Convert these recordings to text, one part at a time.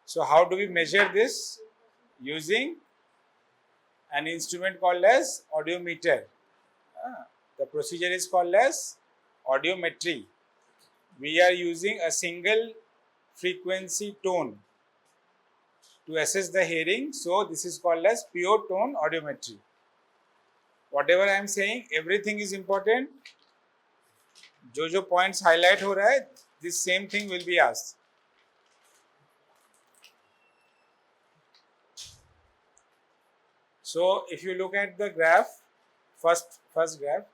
So how do we measure this? Using an instrument called as audiometer. The procedure is called as audiometry. We are using a single frequency tone to assess the hearing. So this is called as pure tone audiometry. Whatever I am saying, everything is important. जो points highlight हो रहा है, this same thing will be asked. So if you look at the graph, first graph,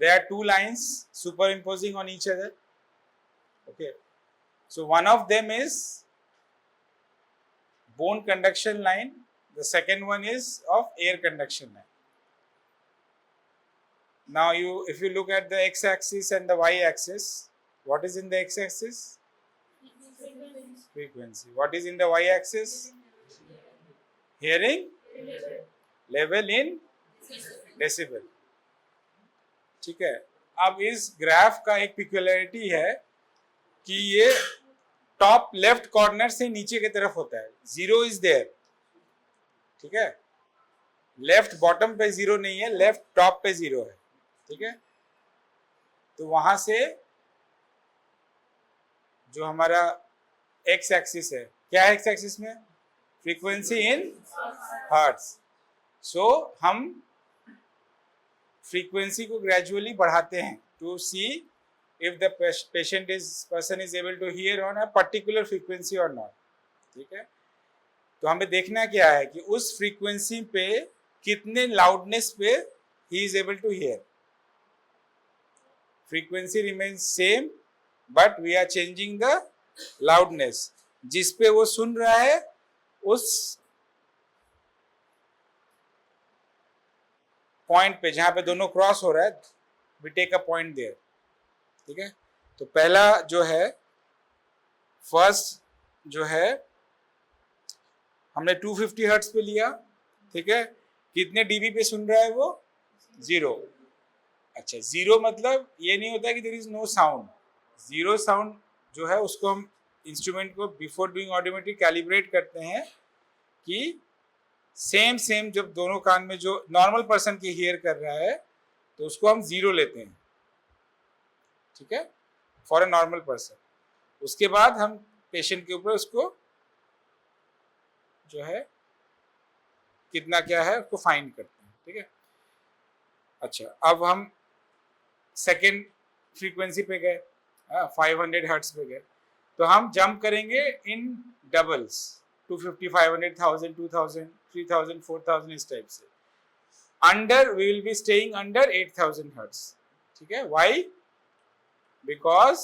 there are two lines superimposing on each other. Okay, so one of them is bone conduction line, the second one is of air conduction line. Now if you look at the x-axis and the y-axis, what is in the x-axis? Frequency. What is in the y-axis? Hearing level in decibel. ठीक है. अब इस graph का एक पिक्युलरिटी है कि ये top left corner से नीचे की तरफ होता है. Zero is there. ठीक है. लेफ्ट बॉटम पे जीरो नहीं है, लेफ्ट टॉप पे जीरो है. ठीक है. तो वहां से जो हमारा एक्स एक्सिस है, क्या है एक्स एक्सिस में? Frequency in hertz. सो हम फ्रीक्वेंसी को ग्रेजुअली बढ़ाते हैं to see if the person is able to hear on a particular frequency और नॉट. ठीक है. तो हमें देखना क्या है कि उस फ्रीक्वेंसी पे कितने लाउडनेस पे he is able to hear. Frequency remains same but we are changing the loudness. जिस पे वो सुन रहा है उस पॉइंट पे जहां पे दोनों क्रॉस हो रहा है, we take a point there. ठीक है. तो पहला जो है, फर्स्ट जो है हमने 250 हर्ट्ज पे लिया. ठीक है. कितने डीबी पे सुन रहा है वो? जीरो. अच्छा, जीरो मतलब ये नहीं होता कि there is no sound. Zero sound जो है उसको हम इंस्ट्रूमेंट को बिफोर डूइंग ऑडियोमेट्री कैलिब्रेट करते हैं कि सेम जब दोनों कान में जो नॉर्मल पर्सन की हियर कर रहा है तो उसको हम जीरो लेते हैं. ठीक है. For a normal person. उसके बाद हम पेशेंट के ऊपर उसको जो है कितना क्या है उसको फाइंड करते हैं. ठीक है. अच्छा, अब हम सेकेंड फ्रीक्वेंसी पे गए, 500 हर्ट्ज पे गए. तो हम जंप करेंगे इन डबल्स, 250, 500, 1000, 2000, 3000, 4000 इस टाइप से. Under we will be staying under 8000 hertz. ठीक है. Why? Because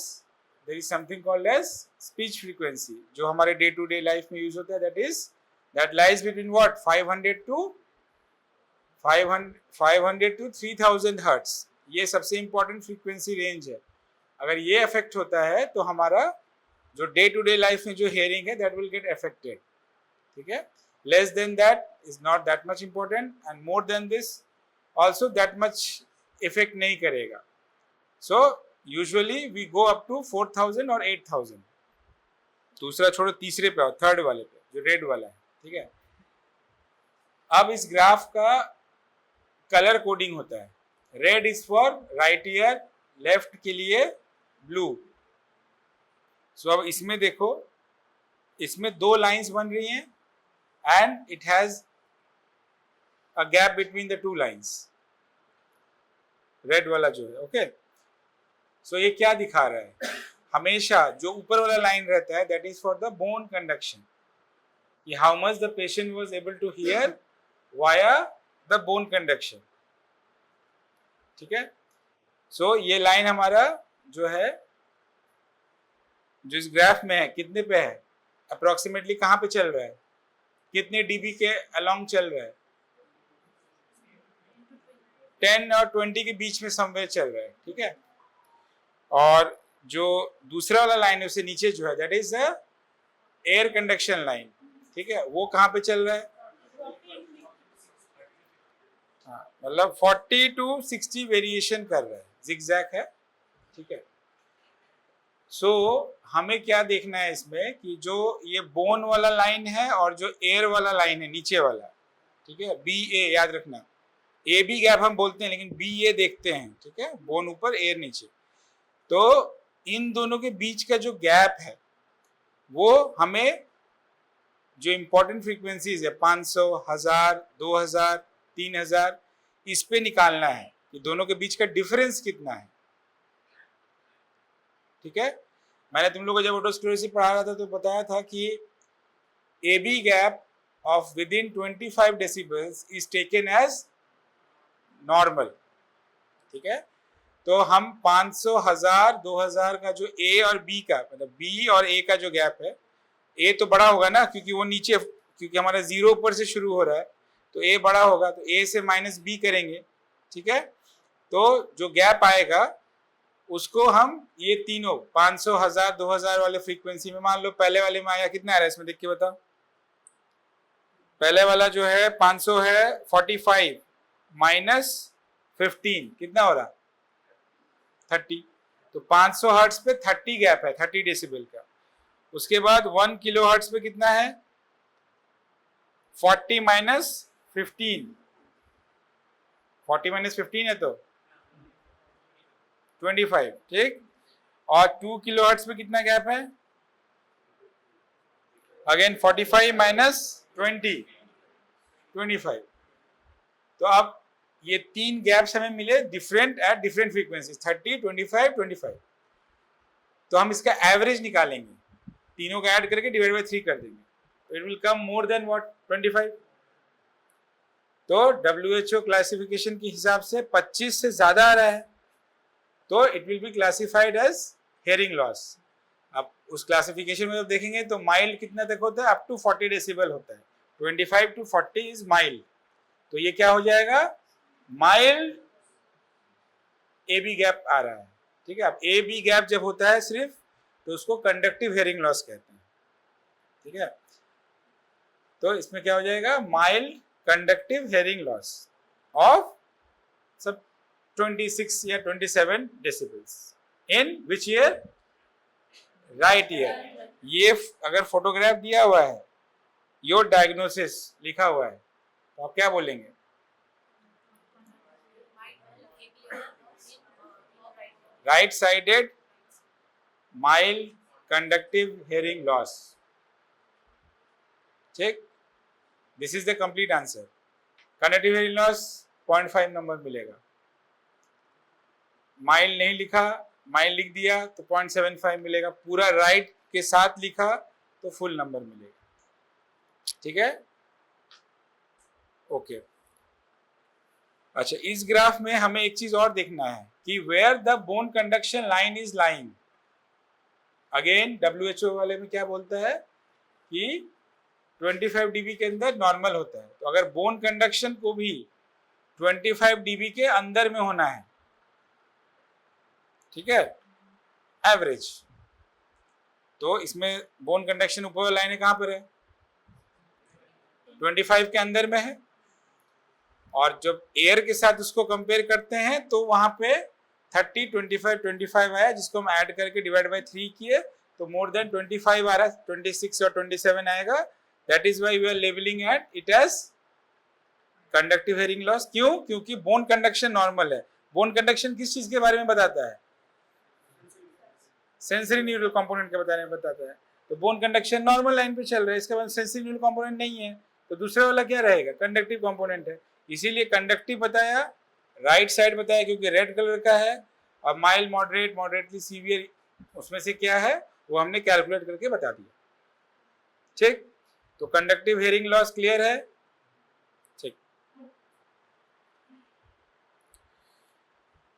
there is something called as speech frequency जो हमारे डे टू डे लाइफ में यूज होता है. That lies between what 500 to 3000 hertz. ये सबसे इंपॉर्टेंट फ्रीक्वेंसी रेंज है. अगर ये अफेक्ट होता है तो हमारा जो डे टू डे लाइफ में जो हेयरिंग है दैट विल गेट अफेक्टेड. ठीक है. Less than that is not that much important and more than this also that much effect नहीं करेगा. So usually we go up to 4000 और 8000. दूसरा छोड़ो, तीसरे पे और थर्ड वाले पे जो रेड वाला है. ठीक है. अब इस ग्राफ का कलर कोडिंग होता है. Red is for right year, left के लिए ब्लू. सो अब इसमें देखो, इसमें दो लाइंस बन रही हैं and it has a gap between the two lines. Red वाला जो है. ओके. सो ये क्या दिखा रहा है? हमेशा जो ऊपर वाला लाइन रहता है that is for the bone conduction. ये how much the patient was able to hear via the bone conduction. ठीक है. सो ये लाइन हमारा जो है जो इस ग्राफ में है कितने पे है? अप्रोक्सीमेटली कहाँ पे चल रहा है? कितने डीबी के अलोंग चल रहा है? 10 और 20 के बीच में समवेयर चल रहा है. ठीक है. और जो दूसरा वाला लाइन है उससे नीचे जो है that is the air conduction line. ठीक है. वो कहाँ पे चल रहा है? हाँ, मतलब 40 to 60 वेरिएशन कर रहा है, जिगजैग है. ठीक है. सो हमें क्या देखना है इसमें कि जो ये बोन वाला लाइन है और जो एयर वाला लाइन है नीचे वाला, ठीक है, बी ए याद रखना, ए बी गैप हम बोलते हैं लेकिन बी ए देखते हैं, ठीक है, बोन ऊपर एयर नीचे। तो इन दोनों के बीच का जो गैप है वो हमें जो इंपॉर्टेंट फ्रीक्वेंसीज है 500, 1000, 2000, 3000 इस पे निकालना है कि दोनों के बीच का डिफरेंस कितना है। ठीक है, मैंने तुम लोगों को जब ऑटोस्क्लेरोसिस पढ़ा रहा था तो बताया था कि A B gap of within 25 decibels is taken as normal. ठीक है, तो हम 500, 1000, 2000 का जो ए और बी का मतलब बी और ए का जो गैप है, ए तो बड़ा होगा ना क्योंकि वो नीचे, क्योंकि हमारा जीरो ऊपर से शुरू हो रहा है तो ए बड़ा होगा, तो ए से माइनस बी करेंगे। ठीक है, तो जो गैप आएगा उसको हम ये तीनों 500, 1000, 2000 वाले फ्रीक्वेंसी में, मान लो पहले वाले में आया, कितना आ रहा है इसमें देख के बताओ। पहले वाला जो है 500 है 45 माइनस 15 कितना हो रहा 30। तो 500 हर्ट्ज पे 30 गैप है, 30 डेसिबल का। उसके बाद 1 किलो हर्ट्ज पे कितना है 40 माइनस 15, 40 माइनस 15 है तो 25। ठीक, और 2 किलो हर्ट्ज पे कितना गैप है, अगेन 45 माइनस 20, 25। तो अब ये तीन गैप्स हमें मिले डिफरेंट एट डिफरेंट फ्रीक्वेंसीज 30, 25, 25। तो हम इसका एवरेज निकालेंगे, तीनों का ऐड करके डिवाइड बाय 3 कर देंगे, तो it will come more than what 25। तो WHO क्लासिफिकेशन के हिसाब से 25 से ज्यादा आ रहा है तो it will be classified as hearing loss. अब उस क्लासिफिकेशन में जब देखेंगे तो माइल्ड कितना तक होता है, अप टू 40 डेसिबल होता है, 25 to 40 इज माइल्ड। तो ये क्या हो जाएगा, माइल्ड ए बी गैप आ रहा है। ठीक है, अब ए बी गैप जब होता है सिर्फ तो उसको कंडक्टिव हेयरिंग लॉस कहते हैं। ठीक है, तो इसमें क्या हो जाएगा, mild conductive hearing loss of सब 26 या 27 decibels in which year, right year. ये अगर फोटोग्राफ दिया हुआ है, योर डायग्नोसिस लिखा हुआ है, तो आप क्या बोलेंगे, right sided mild conductive hearing loss. ठीक, this is the complete answer. Conductive hearing loss 0.5 number मिलेगा। माइल्ड नहीं लिखा, माइल्ड लिख दिया तो 0.75 मिलेगा। पूरा राइट के साथ लिखा तो फुल नंबर मिलेगा। ठीक है, ओके। अच्छा, इस ग्राफ में हमें एक चीज और देखना है कि where the bone conduction line is lying. Again WHO वाले में क्या बोलता है कि 25 dB के अंदर नॉर्मल होता है, तो अगर बोन कंडक्शन को भी 25 dB के अंदर में होना है, ठीक है, एवरेज, तो इसमें बोन कंडक्शन ऊपर वाला लाइन कहां पर है, 25 के अंदर में है, और जब एयर के साथ उसको कंपेयर करते हैं तो वहां पे 30, 25, 25 आया, जिसको हम ऐड करके डिवाइड बाय 3 किए तो मोर देन 25 आ रहा है, 26 और 27 आएगा। That is why we are labelling at it as conductive hearing loss. क्यों, क्योंकि बोन कंडक्शन नॉर्मल है। बोन कंडक्शन किस चीज के बारे में बताता है, सेंसरी न्यूरल कंपोनेंट के बारे में बताता है। तो बोन कंडक्शन नॉर्मल लाइन पे चल रहा है, इसके बाद सेंसरी न्यूरल कंपोनेंट नहीं है, तो दूसरे वाला क्या रहेगा, कंडक्टिव कंपोनेंट है। इसीलिए कंडक्टिव बताया, राइट साइड बताया क्योंकि रेड कलर का है, और माइल्ड, मॉडरेट, मॉडरेटली सीवियर उसमें से क्या है वो हमने कैलकुलेट करके बता दिया। ठीक, तो कंडक्टिव हेयरिंग लॉस क्लियर है। ठीक,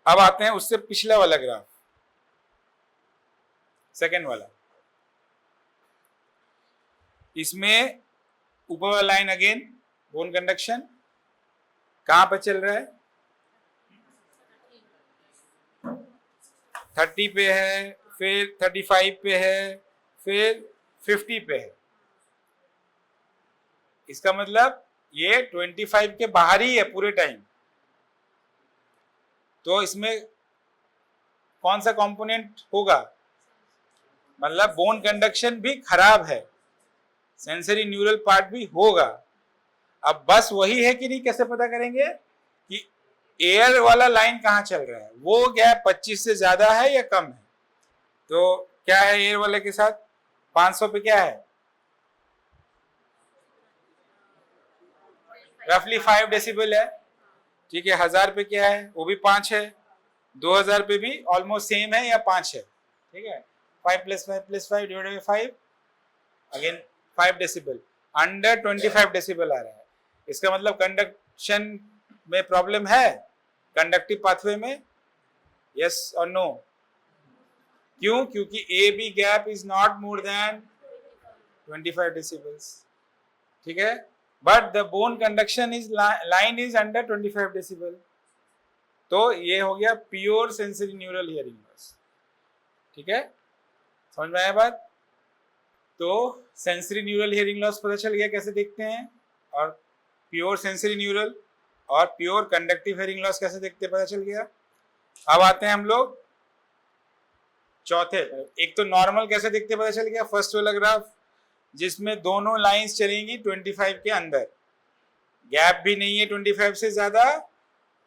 अब आते हैं उससे पिछला वाला ग्राफ, सेकेंड वाला। इसमें ऊपर वाला लाइन अगेन बोन कंडक्शन कहां पर चल रहा है, 30 पे है, फिर 35 पे है, फिर 50 पे है। इसका मतलब ये 25 के बाहर ही है पूरे टाइम। तो इसमें कौन सा कंपोनेंट होगा, मतलब बोन कंडक्शन भी खराब है, सेंसरी न्यूरल पार्ट भी होगा। अब बस वही है कि नहीं, कैसे पता करेंगे कि एयर वाला लाइन कहाँ चल रहा है, वो गैप 25 से ज्यादा है या कम है। तो क्या है एयर वाले के साथ, 500 पे क्या है, रफली 5 डेसिबल है, ठीक है। 1000 पे क्या है, वो भी 5 है। 2000 पे भी ऑलमोस्ट सेम है या 5 है, ठीक है। 5 + 5 + 5 divided by 5, again 5 decibel, under 25 decibel आ रहा है। इसका मतलब कंडक्शन में प्रॉब्लम है, कंडक्टिव पाथवे में, यस और नो। क्यों, क्योंकि A B gap is not more than 25 decibels, ठीक है। But the bone conduction is line is under 25 decibel. तो ये हो गया pure sensory neural hearing loss, ठीक है। समझ में आया बात। तो सेंसरी न्यूरल हियरिंग लॉस पता चल गया कैसे देखते हैं, और प्योर सेंसरी न्यूरल और प्योर कंडक्टिव हियरिंग लॉस कैसे देखते हैं पता चल गया। अब आते हैं हम लोग चौथे। एक तो नॉर्मल कैसे देखते पता चल गया, फर्स्ट वाला ग्राफ जिसमें दोनों लाइंस चलेंगी 25 के अंदर, गैप भी नहीं है 25 से ज्यादा,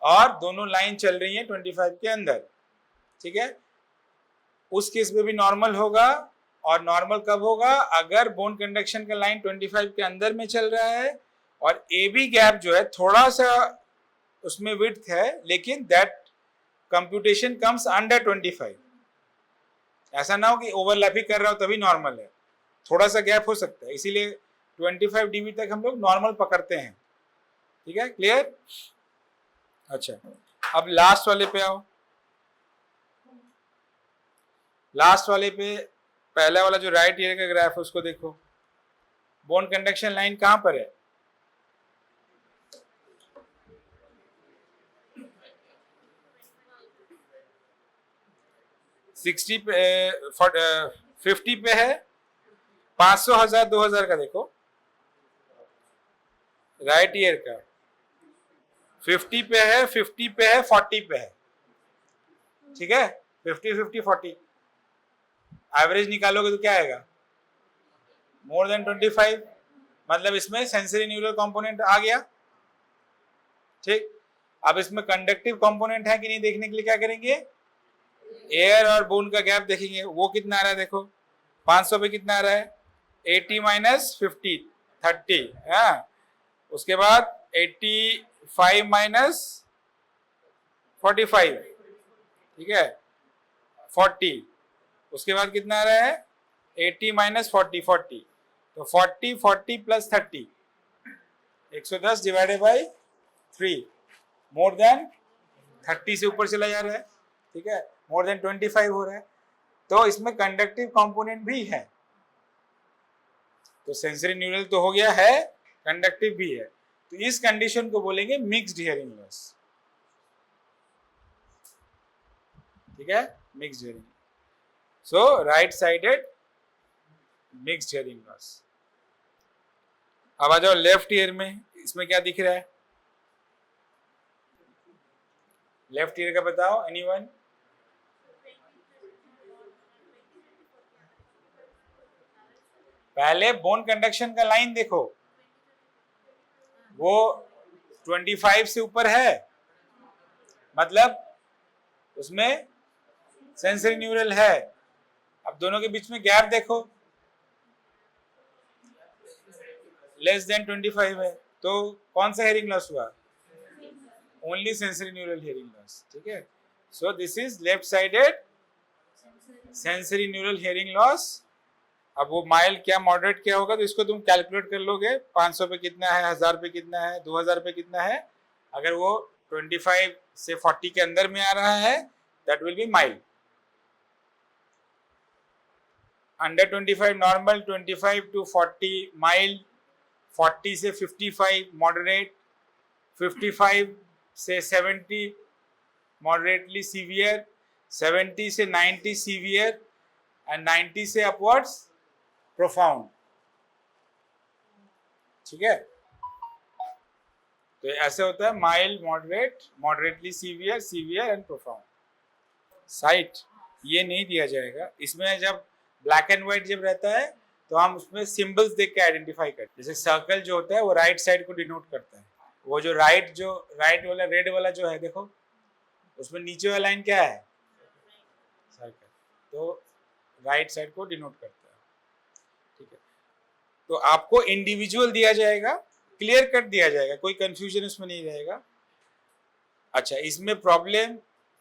और दोनों लाइन चल रही है 25 के अंदर, ठीक है। उस केस में भी नॉर्मल होगा, और नॉर्मल कब होगा, अगर बोन कंडक्शन का लाइन 25 के अंदर में चल रहा है और ए बी गैप जो है थोड़ा सा उसमें विड्थ है, लेकिन दैट कंप्यूटेशन कम्स अंडर 25। ऐसा ना हो कि ओवरलैप ही कर रहा हो तभी नॉर्मल है, थोड़ा सा गैप हो सकता है, इसीलिए 25 dB तक हम लोग नॉर्मल पकड़ते हैं, ठीक है। क्लियर। अच्छा, अब लास्ट वाले पे आओ। लास्ट वाले पे पहला वाला जो राइट ईयर का ग्राफ है उसको देखो। बोन कंडक्शन लाइन कहां पर है, सिक्सटी पे 50 पे है, 500, 1000, 2000 का देखो राइट ईयर का, 50 पे है, 50 पे है, 40 पे है, ठीक है। 50, 50, 40 एवरेज निकालोगे तो क्या आएगा, मोर देन 25, मतलब इसमें सेंसरी न्यूरल कंपोनेंट आ गया, ठीक। अब इसमें कंडक्टिव कंपोनेंट है कि नहीं देखने के लिए क्या करेंगे, एयर और बोन का गैप देखेंगे, वो कितना आ रहा है देखो, 500 पे कितना आ रहा है, 80 - 50, 30, हाँ। उसके बाद 85 - 45, ठीक है, 40। उसके बाद कितना आ रहा है, 80 - 40, 40, तो 40, 40 + 30, 110 डिवाइडेड बाई 3, मोर देन 30 से ऊपर चला जा रहा है, ठीक है, मोर देन 25 हो रहा है, तो इसमें कंडक्टिव कंपोनेंट भी है। तो सेंसरी न्यूरल तो हो गया है, कंडक्टिव भी है, तो इस कंडीशन को बोलेंगे मिक्स्ड हियरिंग लॉस, ठीक है, mixed hearing. So right sided mixed hearing loss. अब आ जाओ लेफ्ट ईयर में, इसमें क्या दिख रहा है, लेफ्ट ईयर का बताओ एनीवन। पहले बोन कंडक्शन का लाइन देखो, वो 25 से ऊपर है, मतलब उसमें सेंसरी न्यूरल है। अब दोनों के बीच में गैप देखो, लेस देन 25 है, तो कौन सा हियरिंग लॉस हुआ, only sensory neural hearing loss, ठीक है। So this is left sided sensory neural hearing loss. अब वो माइल्ड क्या मॉडरेट क्या होगा, तो इसको तुम कैलकुलेट कर लोगे, 500 पे कितना है, 1000 पे कितना है, 2000 पे कितना है। अगर वो 25 से 40 के अंदर में आ रहा है, that will be mild, under 25 normal, 25 to 40 mild, 40 से 55 मॉडरेट, 55 से 70 मॉडरेटली सीवियर, 70 से 90 सीवियर, एंड 90 से अपवर्ड्स प्रोफाउंड, ठीक है। तो ऐसे होता है mild, moderate, moderately severe, severe and profound. Site ये नहीं दिया जाएगा इसमें, जब ब्लैक एंड व्हाइट जब रहता है तो हम उसमें सिंबल्स देख के आइडेंटिफाई करते हैं। जैसे सर्कल जो होता है वो राइट साइड को डिनोट करता है, वो जो राइट वाला रेड वाला जो है देखो, उसमें नीचे वाला लाइन क्या है, सर्कल, तो राइट साइड को डिनोट करता है। ठीक है, तो आपको इंडिविजुअल दिया जाएगा, क्लियर कट दिया जाएगा, कोई कंफ्यूजन उसमें नहीं रहेगा। अच्छा, इसमें प्रॉब्लम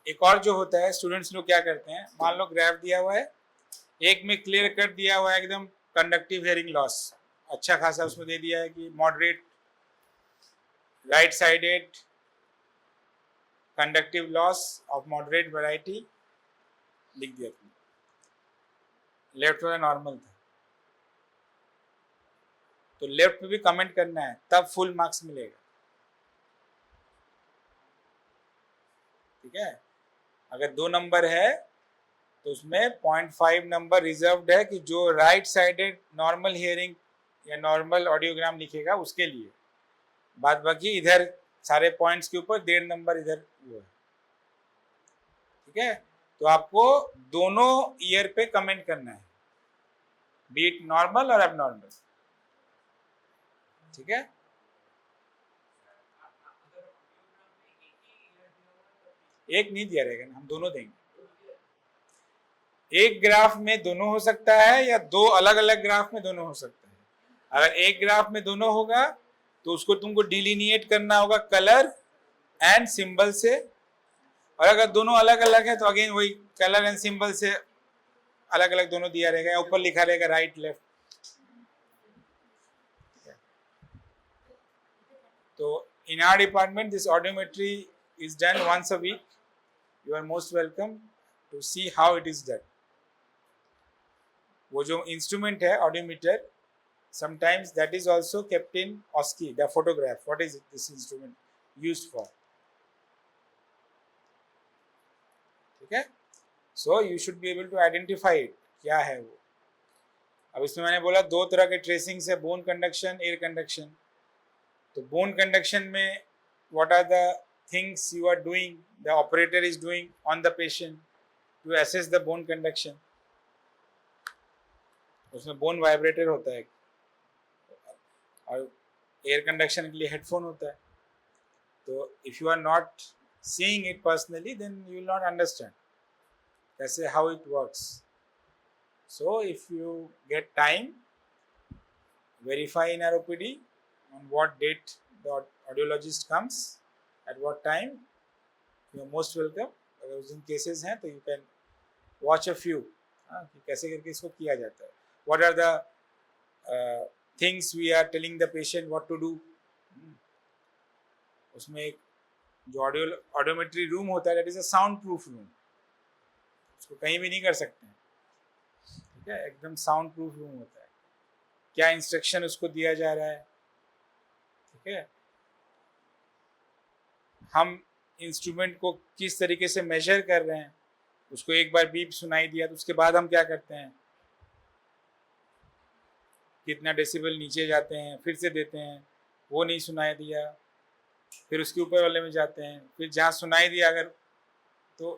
एक और जो होता है, स्टूडेंट्स लोग क्या करते हैं, मान लो ग्राफ दिया हुआ है, एक में क्लियर कट दिया हुआ है एकदम कंडक्टिव हेयरिंग लॉस, अच्छा खासा उसमें दे दिया है कि moderate right sided conductive loss of moderate variety लिख दिया तुमने, लेफ्ट वाला नॉर्मल था, तो लेफ्ट पे भी कमेंट करना है, तब फुल मार्क्स मिलेगा। ठीक है, अगर 2 नंबर है तो उसमें 0.5 नंबर रिजर्व्ड है कि जो राइट साइडेड नॉर्मल हियरिंग या नॉर्मल ऑडियोग्राम लिखेगा उसके लिए, बाद बाकी इधर सारे पॉइंट्स के ऊपर 1.5 नंबर इधर वो है। ठीक है, तो आपको दोनों ईयर पे कमेंट करना है, बी इट नॉर्मल और एबनॉर्मल। ठीक है, एक नहीं दिया रहेगा ना, हम दोनों देंगे। एक ग्राफ में दोनों हो सकता है या 2 अलग अलग ग्राफ में दोनों हो सकता है। अगर एक ग्राफ में दोनों होगा तो उसको तुमको डिलिनिएट करना होगा कलर एंड सिंबल से, और अगर दोनों अलग अलग है तो अगेन वही कलर एंड सिंबल से अलग अलग दोनों दिया रहेगा, या ऊपर लिखा रहेगा राइट लेफ्ट। तो in our department this audiometry is done once a week. You are most welcome to see how it is done. वो जो इंस्ट्रूमेंट है audiometer, sometimes that is also kept in OSCE, the photograph. What is this instrument used for? ठीक है, so you should be able to identify it, क्या है वो। अब इसमें मैंने बोला 2 तरह के ट्रेसिंग्स है, बोन कंडक्शन, एयर कंडक्शन। तो बोन कंडक्शन में what are the things you are doing, the operator is doing on the patient to assess the bone conduction? उसमें बोन वाइब्रेटर होता है और एयर कंडक्शन के लिए हेडफोन होता है। तो if you are not seeing it personally then you will not understand कैसे how it works. So if you get time, verify in our OPD on what date the audiologist comes, at what time, you are most welcome. अगर उस दिन cases हैं तो you can watch a few, कि कैसे करके इसको किया जाता है, what are the things we are telling the patient what to do। उसमें एक जो ऑडियोमेट्री रूम होता है, that is a sound proof room, उसको कहीं भी नहीं कर सकते हैं। ठीक है, एकदम साउंड प्रूफ रूम होता है, क्या इंस्ट्रक्शन उसको दिया जा रहा है। ठीक है, हम इंस्ट्रूमेंट को किस तरीके से मेजर कर रहे हैं, उसको एक बार बीप सुनाई दिया तो उसके बाद हम क्या करते हैं, कितना डेसिबल नीचे जाते हैं, फिर से देते हैं, वो नहीं सुनाई दिया फिर उसके ऊपर वाले में जाते हैं, फिर जहाँ सुनाई दिया अगर तो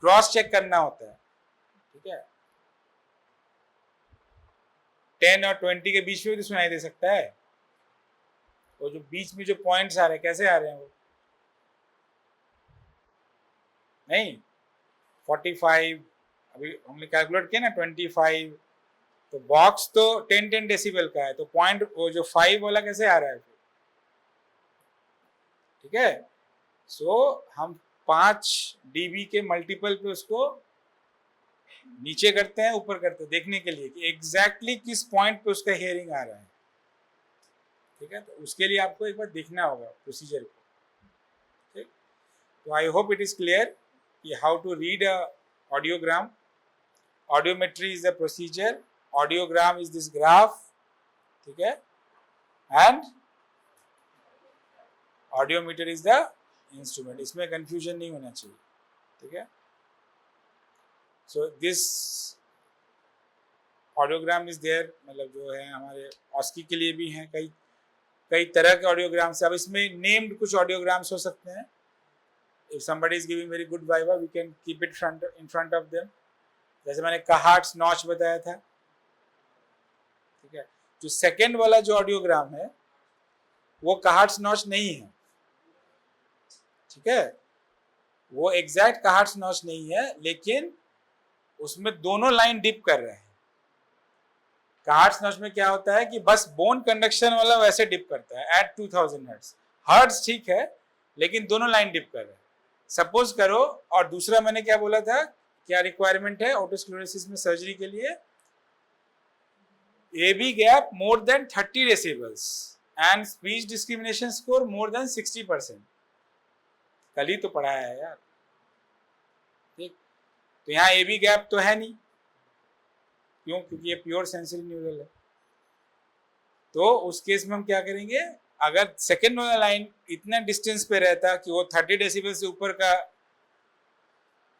क्रॉस चेक करना होता है। ठीक है, 10 और 20 के बीच में भी सुनाई दे सकता है, वो जो बीच में जो पॉइंट्स आ रहे हैं कैसे आ रहे हैं, वो नहीं 45, अभी हमने कैलकुलेट किया ना 25, तो बॉक्स तो 10 डेसिबल का है, तो पॉइंट वो जो 5 वाला कैसे आ रहा है। ठीक है, सो हम 5 dB के मल्टीपल पे उसको नीचे करते हैं, ऊपर करते हैं, देखने के लिए कि एग्जैक्टली किस पॉइंट पे उसका हियरिंग आ रहा है। ठीक है, तो उसके लिए आपको एक बार देखना होगा प्रोसीजर को। ठीक, तो I hope it is clear कि how to read a audiogram. Audiometry is the procedure, audiogram is this graph. ठीक है, and audiometer is the instrument, इसमें कंफ्यूजन नहीं होना चाहिए। ठीक है, so this audiogram is there, मतलब जो है हमारे ऑस्की के लिए भी हैं कई तरह के ऑडियोग्राम्स। अब इसमें नेम्ड कुछ ऑडियोग्राम्स हो सकते हैं। If somebody is giving very good viva, we can keep it in front of them जैसे मैंने कहार्ट्स नॉच बताया था, ठीक है। जो सेकेंड वाला जो ऑडियोग्राम है वो कहार्ट्स नॉच नहीं है, ठीक है, वो एग्जैक्ट कहार्ट्स नॉच नहीं है, लेकिन उसमें दोनों लाइन डिप कर रहे हैं। कहार्ट्स नॉच में क्या होता है कि बस बोन कंडक्शन वाला वैसे डिप करता है एट 2000 हर्ट्ज। हर्ट्ज ठीक है, लेकिन दोनों लाइन डिप कर रहे हैं। सपोज करो, और दूसरा मैंने क्या बोला था, क्या रिक्वायरमेंट है ओटोस्क्लेरोसिस में सर्जरी के लिए, AB gap more than 30 decibels and speech discrimination score more than 60%। कल ही तो पढ़ाया है यार, ठीक। तो यहाँ AB गैप तो है नहीं, क्यों? क्योंकि ये प्योर सेंसरी न्यूरल है। तो उस केस में हम क्या करेंगे, अगर सेकेंड वाला लाइन इतना डिस्टेंस पे रहता कि वो 30 डेसिबल से ऊपर का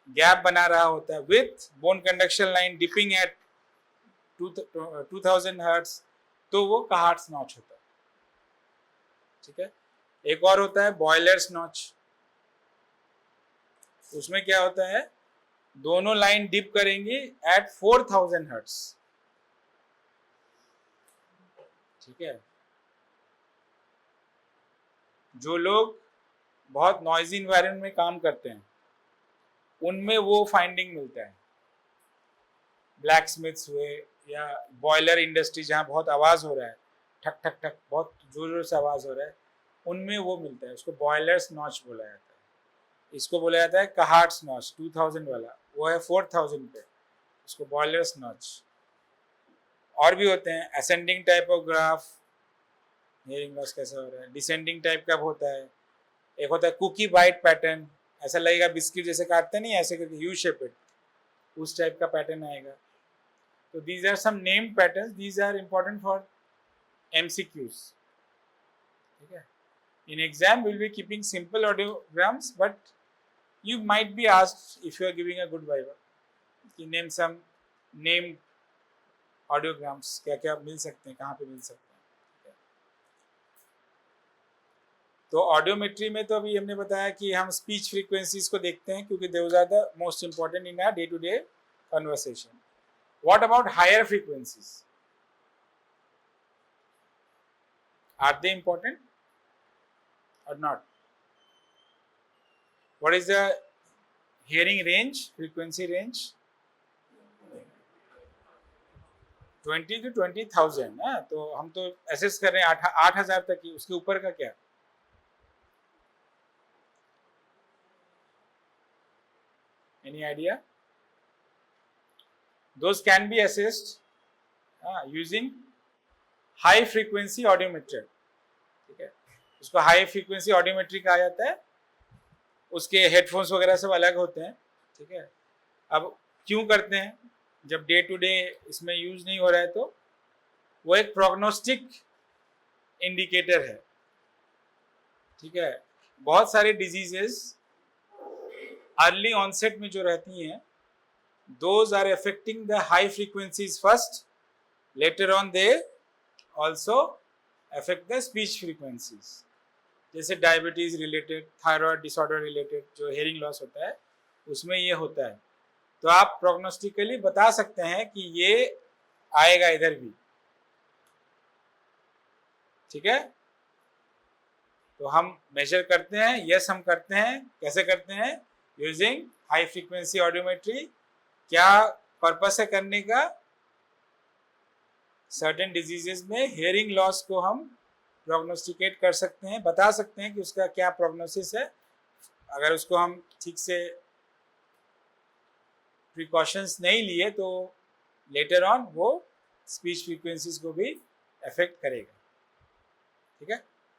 गैप बना रहा होता है with bone conduction line dipping at 2000 hertz, तो वो कहार्ट्स नॉच होता है, ठीक है। एक और होता है बॉयलर्स नॉच। उसमें क्या होता है, दोनों लाइन डिप करेंगी एट 4000 हर्ट्ज, ठीक है। जो लोग बहुत नॉइजी इन्वायरमेंट में काम करते हैं उनमें वो फाइंडिंग मिलता है। ब्लैक स्मिथ्स हुए या बॉयलर इंडस्ट्री जहाँ बहुत आवाज़ हो रहा है, ठक ठक ठक बहुत जोर जोर से आवाज़ हो रहा है, उनमें वो मिलता है। उसको बॉयलर्स नॉच बोला जाता है। इसको बोला जाता है कहार्ट्स नॉच 2000 वाला, वो है 4000 पे, उसको बॉयलर्स नॉच। और भी होते हैं ascending type of graph, hearing loss कैसा हो रहा है। डिसेंडिंग टाइप का होता है, एक होता है कुकी बाइट पैटर्न, ऐसा लगेगा बिस्किट जैसे काटते नहीं, ऐसे करके यू शेपेड, उस टाइप का पैटर्न आएगा। तो these are some named patterns, these are important for MCQs, ठीक है। In exam will be keeping simple audiograms, but you might be asked if you are giving a good viva कि name some name audiograms, क्या क्या मिल सकते हैं, कहाँ पे मिल सकते हैं। तो ऑडियोमेट्री में तो अभी हमने बताया कि हम स्पीच फ्रीक्वेंसीज को देखते हैं, क्योंकि those are the most important in our day to day conversation. What about higher frequencies, are they important or not? What is the hearing range, frequency range? 20 to 20,000। तो हम तो एसेस कर रहे हैं 8,000 तक की, उसके ऊपर का क्या? Any idea? Those can be assessed using high frequency audiometry, ठीक है। उसको हाई फ्रीक्वेंसी ऑडियोमेट्री कहा जाता है। उसके हेडफोन्स वगैरह सब अलग होते हैं, ठीक है। अब क्यों करते हैं, जब डे टू डे इसमें यूज नहीं हो रहा है, तो वो एक प्रोग्नोस्टिक इंडिकेटर है, ठीक है। बहुत सारे डिजीजेस अर्ली ऑनसेट में जो रहती हैं, those are affecting the high frequencies first, later on they also affect the speech frequencies. जैसे diabetes related, thyroid disorder related जो हेयरिंग लॉस होता है, उसमें ये होता है। तो आप प्रोग्नोस्टिकली बता सकते हैं कि ये आएगा इधर भी, ठीक है। तो हम मेजर करते हैं, यस हम करते हैं। कैसे करते हैं? Using high frequency audiometry. क्या पर्पस है करने का? सर्टेन डिजीजेस में हेयरिंग लॉस को हम प्रोग्नोस्टिकेट कर सकते हैं, बता सकते हैं कि उसका क्या प्रोग्नोसिस है। अगर उसको हम ठीक से प्रिकॉशंस नहीं लिए तो लेटर ऑन वो स्पीच फ्रीक्वेंसीज को भी अफेक्ट करेगा, ठीक है।